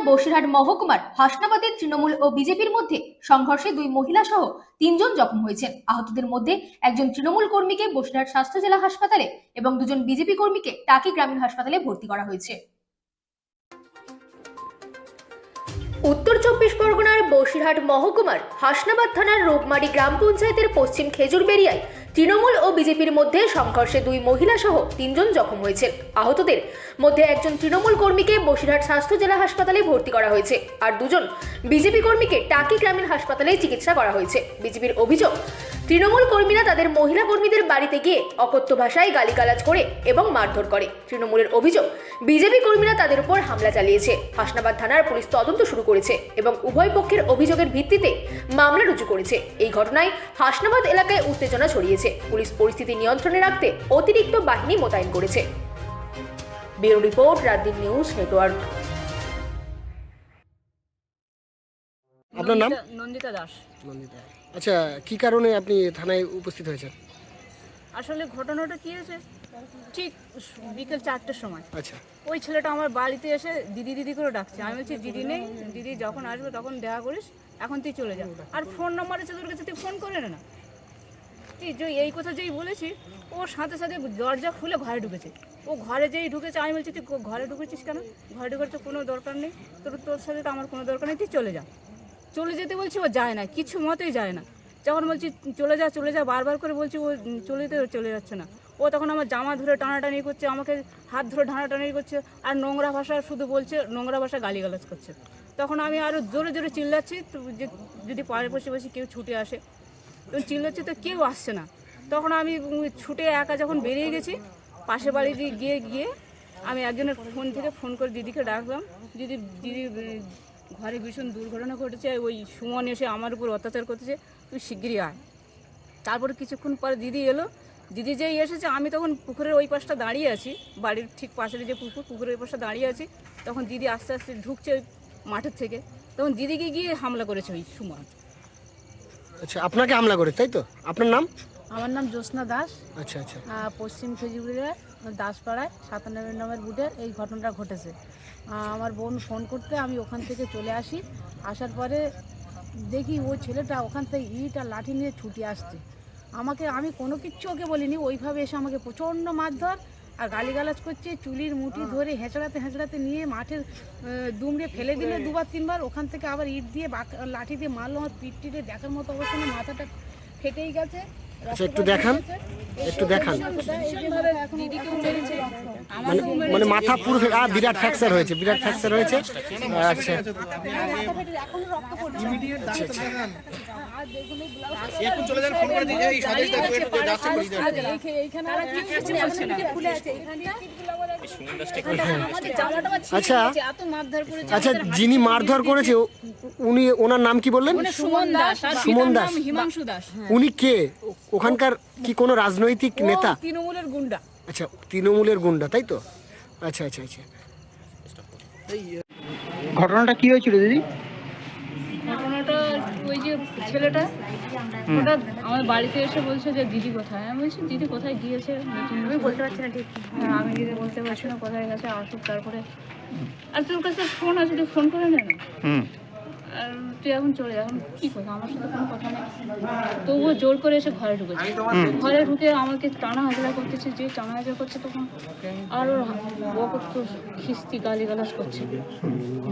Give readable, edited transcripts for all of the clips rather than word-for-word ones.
বসিরহাট মহকুমার হাসনাবাদের তৃণমূল ও বিজেপির মধ্যে সংঘর্ষে 2 মহিলা সহ 3 জন জখম হয়েছেন। আহতদের মধ্যে একজন তৃণমূল কর্মীকে বসিরহাট স্বাস্থ্য জেলা হাসপাতালে এবং 2 জন বিজেপি কর্মীকে টাকি গ্রামীণ হাসপাতালে ভর্তি করা হয়েছে। উত্তর 24 পরগনার বসিরহাট মহকুমার হাসনাবাদ থানার রূপমারি গ্রাম পঞ্চায়েতের পশ্চিম খেজুরবেড়িয়ায় তৃণমূল ও বিজেপির মধ্যে সংঘর্ষে 2 মহিলা সহ 3 জন জখম হয়েছে। আহতদের মধ্যে একজন তৃণমূল কর্মীকে বসিরহাট স্বাস্থ্য জেলা হাসপাতালে ভর্তি করা হয়েছে আর 2 জন বিজেপি কর্মীকে টাকি গ্রামীণ হাসপাতালে চিকিৎসা করা হয়েছে। বিজেপির অভিযোগ, তৃণমূল কর্মীরা তাদের মহিলা কর্মীদের বাড়িতে গিয়ে অকথ্য ভাষায় গালিগালাজ করে এবং মারধর করে। তৃণমূলের অভিযোগ, বিজেপি কর্মীরা তাদের উপর হামলা চালিয়েছে। হাসনাবাদ থানার পুলিশ তদন্ত শুরু করেছে এবং উভয় পক্ষের অভিযোগের ভিত্তিতে মামলা রুজু করেছে। এই ঘটনায় হাসনাবাদ এলাকায় উত্তেজনা ছড়িয়েছে। পুলিশ পরিস্থিতি নিয়ন্ত্রণে রাখতে অতিরিক্ত বাহিনী মোতায়েন করেছে। Bureau report, রাতদিন news network. আপনার নাম? নন্দিতা দাস। নন্দিতা। আচ্ছা, কি কারণে আপনি থানায় উপস্থিত হয়েছেন? আসলে ঘটনাটা কি হয়েছে, ঠিক বিকেল 4টের সময় আচ্ছা, ওই ছেলেটা আমার বাড়িতে এসে দিদি দিদি করে ডাকছে। আমি বলছি দিদি নেই, দিদি যখন আসবে তখন দেখা করিস, এখন তুই চলে যা। আর ফোন নাম্বার আছে তোর কাছে, তুই ফোন করে না। তুই এই কথা যেই বলেছি, ওর সাথে সাথে দরজা খুলে ঘরে ঢুকেছে। ও ঘরে যেই ঢুকেছে, আমি বলছি তুই ঘরে ঢুকেছিস কেন? ঘরে ঢুকেছে কোনো দরকার নেই, তোর সাথে তো আমার কোনো দরকার নেই, তুই চলে যা। চলে যেতে বলছি, ও যায় না, কিছু মতেই যায় না। যখন বলছি চলে যা বারবার করে বলছি, ও চলে যাচ্ছে না। ও তখন আমার জামা ধরে টানাটানি করছে, আমাকে হাত ধরে টানাটানি করছে, আর নোংরা ভাষা শুধু বলছে, নোংরা ভাষা গালিগালাজ করছে। তখন আমি আরও জোরে জোরে চিল্লাচ্ছি, যদি পাশাপাশি কেউ ছুটে আসে। তখন চিল্লাচ্ছি তো কেউ আসছে না। তখন আমি ছুটে একা যখন বেরিয়ে গেছি, পাশে বাড়ি গিয়ে আমি একজনের ফোন করে দিদিকে ডাকলাম, দিদি ঘরে ভীষণ দুর্ঘটনা ঘটেছে, ওই সুমন এসে আমার উপর অত্যাচার করতেছে, তুই শিগগিরই আয়। তারপরে কিছুক্ষণ পরে দিদি এলো। দিদি যেই এসেছে, আমি তখন পুকুরের ওই পাশটা দাঁড়িয়ে আছি, বাড়ির ঠিক পাশের যে পুকুরের ওই পাশটা দাঁড়িয়ে আছি। তখন দিদি আস্তে আস্তে ঢুকছে মাঠের থেকে, তখন দিদিকে গিয়ে হামলা করেছে ওই সুমন। আচ্ছা, আপনাকে হামলা করে, তাই তো? আপনার নাম? আমার নাম জ্যোৎস্না দাস। আচ্ছা আচ্ছা। পশ্চিম খেজুরিয়া দাসপাড়ায় 97 নম্বর বুথের এই ঘটনাটা ঘটেছে। আমার বোন ফোন করতে আমি ওখান থেকে চলে আসি। আসার পরে দেখি ওই ছেলেটা ওখান থেকে ইট আর লাঠি নিয়ে ছুটে আসছে। আমি কোনো কিচ্ছু ওকে বলিনি, ওইভাবে এসে আমাকে প্রচণ্ড মারধর আর গালিগালাজ করছে। চুলির মুঠি ধরে হেঁচড়াতে নিয়ে মাঠের দুমড়ে ফেলে দিলে 2-3 বার। ওখান থেকে আবার ইট দিয়ে লাঠি দিয়ে মারলো। আমার পিঠে দেখার মতো অবস্থা না, মাথাটা ফেটেই গেছে। আচ্ছা, একটু দেখান। মানে মাথা পুরো বিরাট ফ্র্যাকচার হয়েছে, আচ্ছা, আচ্ছা আচ্ছা। যিনি মারধর করেছে ওনার নাম কি বললেন? সুমন দাস। সুমন দাস, হিমাংশু দাস। উনি কে? ওখানকার কি কোনো রাজনৈতিক নেতা? তৃণমূলের গুন্ডা। আচ্ছা, তৃণমূলের গুন্ডা, তাই তো? আচ্ছা আচ্ছা আচ্ছা। ঘটনাটা কি হয়েছিল দিদি? ঘটনাটা ওই যে ছেলেটা হঠাৎ আমার বাড়িতে এসে বলছে যে দিদি কোথায়। আমি বলছি দিদি কোথায় গিয়েছে, আমি বলতে পারছি না ঠিক। হ্যাঁ, আমি দিদি বলতে পারছি না কোথায় গেছে, আসুক তারপরে। আর তোর কাছে ফোন আছে, তুই ফোন করে নে না। আর তুই এখন চলে যা, এখন কী কথা, আমার সাথে কোনো কথা নেই। তবুও জোর করে এসে ঘরে ঢুকেছে। ঘরে ঢুকে আমাকে টানা হাজরা করতেছে, যে টানা হাজরা করছে তখন আরও খিস্তি গালিগালাজ করছে,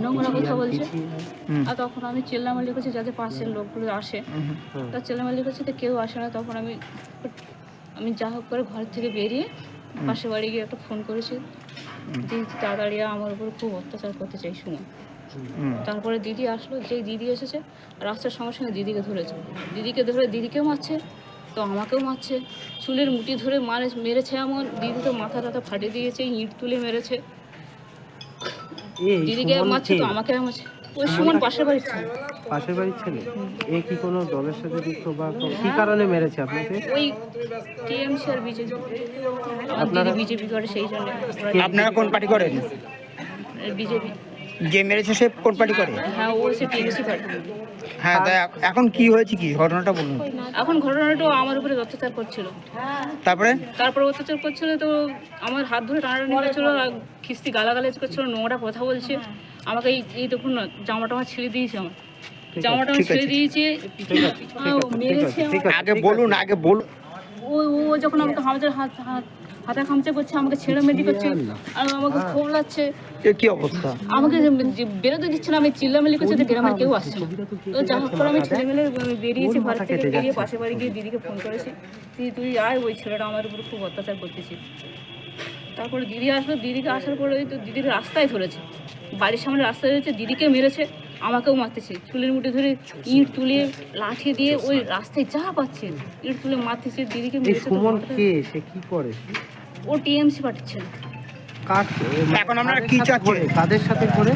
নোংরা কথা বলছে। আর তখন আমি চেল্লামাল্লি করছি যাতে পাশের লোকগুলো আসে, তা চেল্লামাল্লি করছে তো কেউ আসে না। তখন আমি যা হোক করে ঘর থেকে বেরিয়ে পাশে বাড়ি গিয়ে একটা ফোন করেছি, দিদি তাড়াতাড়ি আমার উপর খুব অত্যাচার করতে চাই সময়। তারপরে দিদি আসলো, যেই দিদি এসেছে রাস্তার সঙ্গে সঙ্গে দিদিকে ধরেছে, দিদিকে ধরে দিদিকেও মারছে, তো আমাকেও মারছে। চুলের মুঠি ধরে মেরেছে এমন, দিদি তো মাথা টাথা ফাটিয়ে দিয়েছে, ইট তুলে মেরেছে। দিদিকে মারছে তো আমাকেও মারছে। ওই সুমন পাশের বাড়ির ছেলে। এ কি কোনো দলের সাথে যুক্ত বা কি কারণে মেরেছে আপনাকে? ওই টিএমসি আর বিজেপি, আপনারা বিজেপি করে সেই জন্য। আপনারা কোন পার্টি করেন? বিজেপি। যে মেরেছে সে কোন পার্টি করে? হ্যাঁ, ও সে টিএমসি করে। হ্যাঁ, তা এখন কি হয়েছে, কি ঘটনাটা বলুন। এখন ঘটনাটা আমার উপরে অত্যাচার করছিল। তারপরে অত্যাচার করছিল, তো আমার হাত ধরে টানাটানি করছিল, খিস্তি গালাগালাজ করছিল, নোংরা কথা বলছে। আমাকে এই দেখুন না জামাটা আমার ছেড়ে দিয়েছে, আমার জামাটা ঠিক ছেড়ে আছে। দিয়েছে, মেরেছে আমাকে। আগে বলুন। ও যখন আমাকে হাতে খামচে করছে, আমাকে ছেড়ে মেটি করছে আর আমাকে খোলাচ্ছে, এ কি অবস্থা? আমাকে বেরোতে দিচ্ছে না। আমি চিল্লামিল্লি করছি তো গ্রামের কেউ আসছে না। তো যা হোক করে আমি ছেলেমেলে বেরিয়েছি, ঘর থেকে বেরিয়ে পাশে বাড়ি গিয়ে দিদিকে ফোন করেছি, তুই আয়, ওই ছেলেটা আমার উপর খুব অত্যাচার করতেছে। তারপরে দিদি আসলো, দিদিকে আসার পরে ওই তো দিদির রাস্তায় ধরেছে, বাড়ির সামনে রাস্তায় ধরেছে, দিদিকে মেরেছে, আমাকেও মারতেছে, চুলের মুঠে ধরে ইট তুলে লাঠি দিয়ে ওই রাস্তায় যা পাচ্ছে ইট তুলে মারতেছে, দিদিকে এই মেরেছে। তো সুমন মারতে- কে, সে কি করে? ও টিএমসি পাঠাচ্ছে না। কার এখন আপনারা কি চাচ্ছেন? কাদের সাথে করে?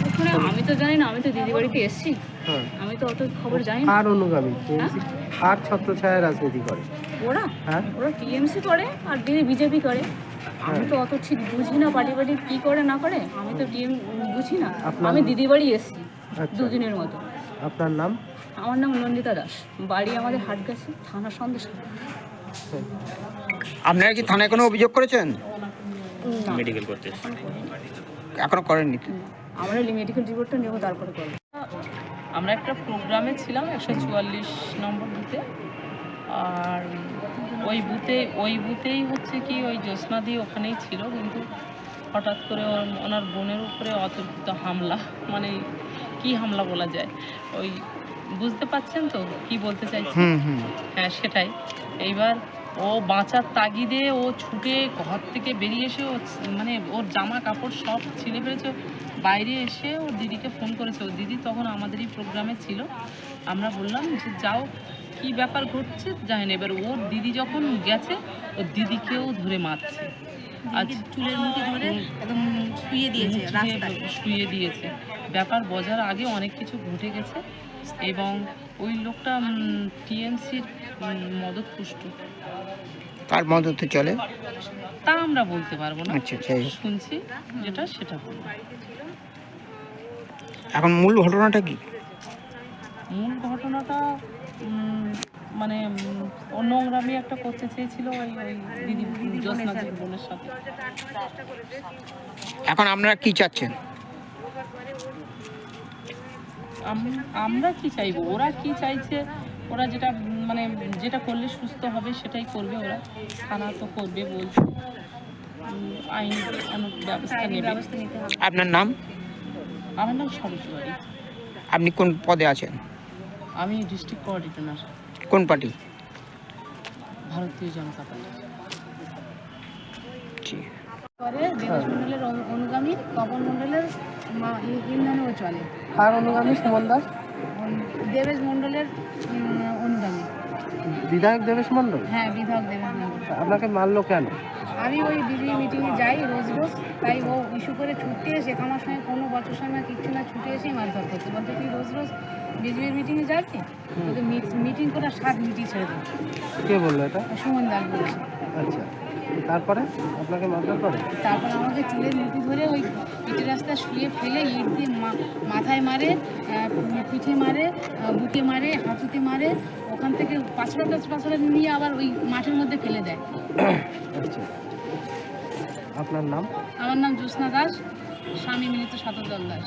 ওখানে আমি তো জানি না, আমি তো দিদি বাড়িতে এসেছি, হ্যাঁ, আমি তো অত খবর জানি না। কার অনুগামী? টিএমসি কার ছত্রছায়ায় রাজনীতি করে? ওরা হ্যাঁ, ওরা টিএমসি করে আর দিদি বিজেপি করে। আমি তো অত ঠিক বুঝি না পার্টি বাড়ি কী করে না করে, আমি তো বুঝি না। আপনার- আমি দিদি বাড়ি এসেছি আচ্ছা। দুদিনের মতো। আপনার নাম? আমার নাম নন্দিতা দাস, বাড়ি আমাদের হাটগাছি, থানা সন্দেশ। আপনারা কি থানায় কোনো অভিযোগ করেছেন? মেডিকেল করতে এখনো করেননি? আমরা মেডিকেল রিপোর্টটা নেব, তারপরে করবো। আমরা একটা প্রোগ্রামে ছিলাম 144 নম্বর বুথে, আর ওই বুথেই হচ্ছে কি ওই জ্যোৎস্নাদি ওখানেই ছিল, কিন্তু হঠাৎ করে ওনার বোনের উপরে অতর্কিত হামলা, মানে কি হামলা বলা যায়, ওই বুঝতে পারছেন তো কি বলতে চাইছি? হ্যাঁ সেটাই। এইবার ও বাঁচার তাগিদে ও ছুটে ঘর থেকে বেরিয়ে এসে মানে ওর জামা কাপড় সব ছিঁড়ে ফেলেছে, বাইরে এসে ওর দিদিকে ফোন করেছে। ওর দিদি তখন আমাদেরই প্রোগ্রামে ছিল। আমরা বললাম যে যাও, কি ব্যাপার ঘটছে জানি না। এবার ওর দিদি যখন গেছে, ওর দিদিকেও ধরে মারছে, আজ চুলের মুঠি ধরে একদম শুয়ে দিয়েছে। ব্যাপার বোঝার আগে অনেক কিছু ঘটে গেছে, এবং ওই লোকটা টিএমসির মদতপুষ্ট। কার মদতে চলে? তা আমরা বলতে পারবো না, আচ্ছা, যাই হোক। শুনছি যেটা সেটা বলবো। এখন মূল ঘটনাটা কি? মূল ঘটনাটা মানে ও নোংরামি একটা করতে চেয়েছিল ওই দিদি জ্যোৎস্নাদের বোনের সাথে। এখন আপনারা কি চাচ্ছেন? আমরা কি চাইবো, ওরা কি চাইছে, ওরা যেটা মানে যেটা করলে সুস্থ হবে সেটাই করবে। ওরা থানা তো করবে বলছে, আইন ব্যবস্থা নেবে। আপনার নাম? আমার নাম সরস্বতী বাড়ি, আপনি কোন পদে আছেন? আমি ডিস্ট্রিক্ট কোঅর্ডিনেটর, কোন পার্টি? ভারতীয় জনতা পার্টি। ঠিক। করে দেবেশ মণ্ডলের অনুগামী, তপন মণ্ডলের ইন্ধনেও চলে। কার অনুগামী সুমন দাস? দেবেশ মণ্ডলের অনুগামী। বিধায়ক দেবেশ মণ্ডল? হ্যাঁ, বিধায়ক দেবেশ মণ্ডল। আপনাকে মারলো কেন? আমি ওই বিজেপি মিটিংয়ে যাই রোজ, তাই ও ইস্যু করে ছুটে এসে আমার সঙ্গে কোনো বছর সময় কিচ্ছু না, ছুটে এসেই মারধর করছে, বলতে তুই রোজ বিজেপির মিটিংয়ে যাচ্ছি, তোকে মিটিং করে 7 মিটিং ছেড়ে দেবো। কে বললো এটা? সুমন দাস বলছে। আচ্ছা, তারপরে আপনাকে মারধর করে? তারপর আমাকে চুলের মুঠি ধরে ওই পিঠের রাস্তায় শুয়ে ফেলে ইট দিয়ে মাথায় মারে, পিঠে মারে, বুকে মারে, হাঁটুতে মারে, ওখান থেকে পাঁচড়া নিয়ে আবার ওই মাঠের মধ্যে ফেলে দেয়। আচ্ছা, আপনার নাম? আমার নাম জ্যোৎস্না দাস, স্বামী মিলিত শতদল দাস।